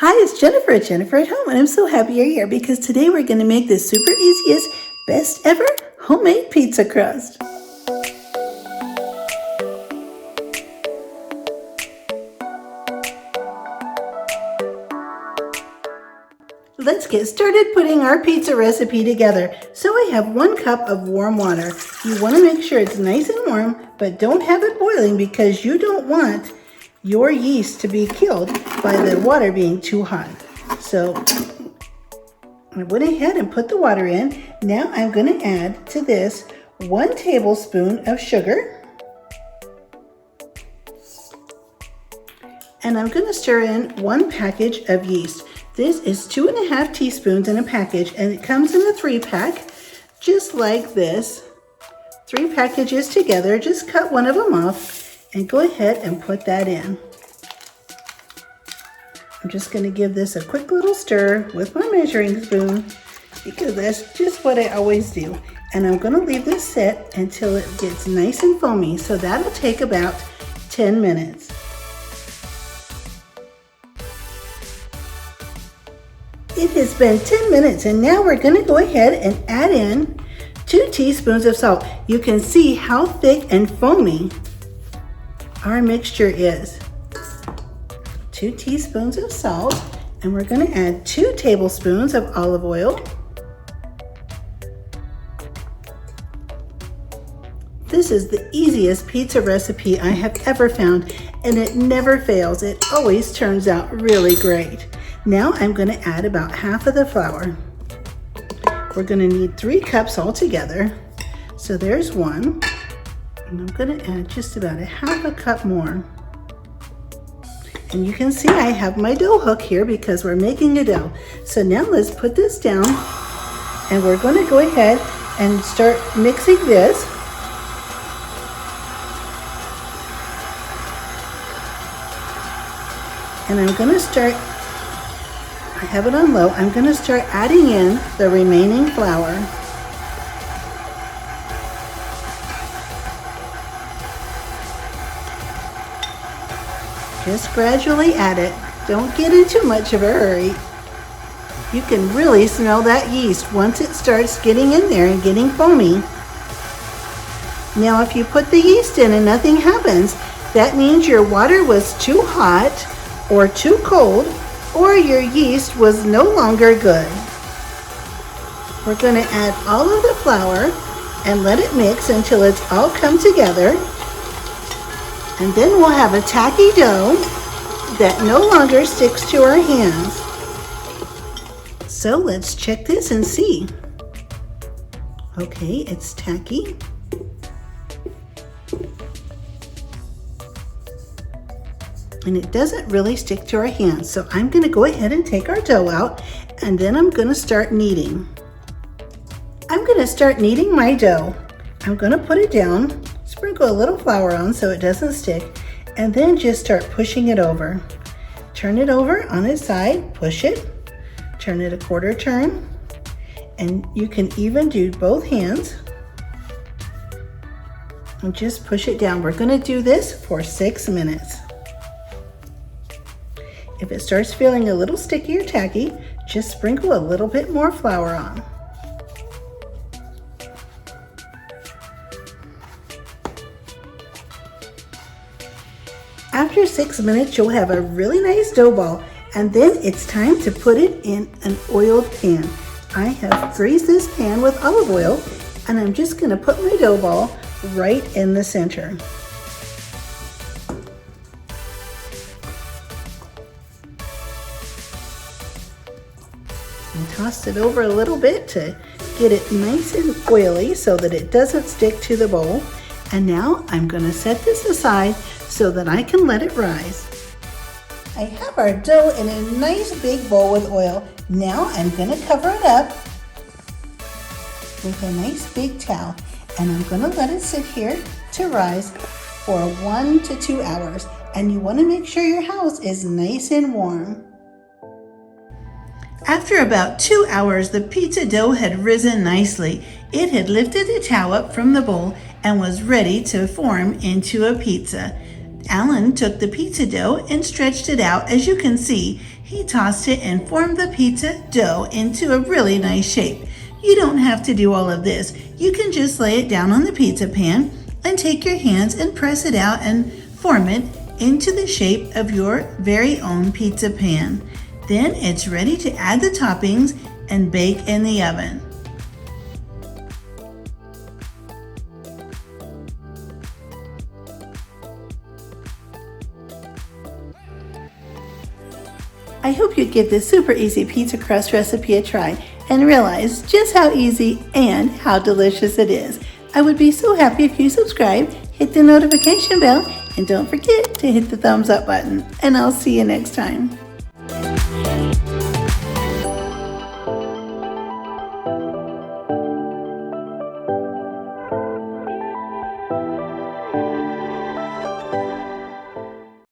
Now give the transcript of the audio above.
Hi, it's Jennifer at Jennifer at Home, and I'm so happy you're here because today we're going to make the super easiest, best ever homemade pizza crust. Let's get started putting our pizza recipe together. So I have 1 cup of warm water. You want to make sure it's nice and warm, but don't have it boiling because you don't want your yeast to be killed by the water being too hot. So I went ahead and put the water in. Now I'm going to add to this 1 tablespoon of sugar. And I'm going to stir in 1 package of yeast. This is 2.5 teaspoons in a package, and it comes in a 3-pack, just like this. 3 packages together. Just cut one of them off and go ahead and put that in. I'm just going to give this a quick little stir with my measuring spoon because that's just what I always do. And I'm going to leave this set until it gets nice and foamy, so that'll take about 10 minutes. It has been 10 minutes and now we're going to go ahead and add in 2 teaspoons of salt. You can see how thick and foamy our mixture is. 2 teaspoons of salt, and we're going to add 2 tablespoons of olive oil. This is the easiest pizza recipe I have ever found, and it never fails. It always turns out really great. Now I'm going to add about half of the flour. We're going to need 3 cups altogether. So there's 1. And I'm going to add just about a half a cup more. And you can see I have my dough hook here because we're making a dough. So now let's put this down and we're going to go ahead and start mixing this. And I'm going to start, I have it on low, I'm going to start adding in the remaining flour. Just gradually add it. Don't get in too much of a hurry. You can really smell that yeast once it starts getting in there and getting foamy. Now if you put the yeast in and nothing happens, that means your water was too hot or too cold, or your yeast was no longer good. We're going to add all of the flour and let it mix until it's all come together. And then we'll have a tacky dough that no longer sticks to our hands. So let's check this and see. Okay, it's tacky. And it doesn't really stick to our hands. So I'm going to go ahead and take our dough out, and then I'm going to start kneading. I'm going to start kneading my dough. I'm going to put it down, sprinkle a little flour on so it doesn't stick, and then just start pushing it over. Turn it over on its side, push it, turn it a quarter turn, and you can even do both hands. And just push it down. We're going to do this for 6 minutes. If it starts feeling a little sticky or tacky, just sprinkle a little bit more flour on. After 6 minutes, you'll have a really nice dough ball, and then it's time to put it in an oiled pan. I have greased this pan with olive oil, and I'm just going to put my dough ball right in the center. And toss it over a little bit to get it nice and oily so that it doesn't stick to the bowl. And now I'm going to set this aside so that I can let it rise. I have our dough in a nice big bowl with oil. Now I'm going to cover it up with a nice big towel, and I'm going to let it sit here to rise for 1 to 2 hours. And you want to make sure your house is nice and warm. After about 2 hours, the pizza dough had risen nicely. It had lifted the towel up from the bowl and was ready to form into a pizza. Alan took the pizza dough and stretched it out. As you can see, He tossed it and formed the pizza dough into a really nice shape. You don't have to do all of this. You can just lay it down on the pizza pan and take your hands and press it out and form it into the shape of your very own pizza pan. Then it's ready to add the toppings and bake in the oven. I hope you give this super easy pizza crust recipe a try and realize just how easy and how delicious it is. I would be so happy if you subscribe, hit the notification bell, and don't forget to hit the thumbs up button. And I'll see you next time.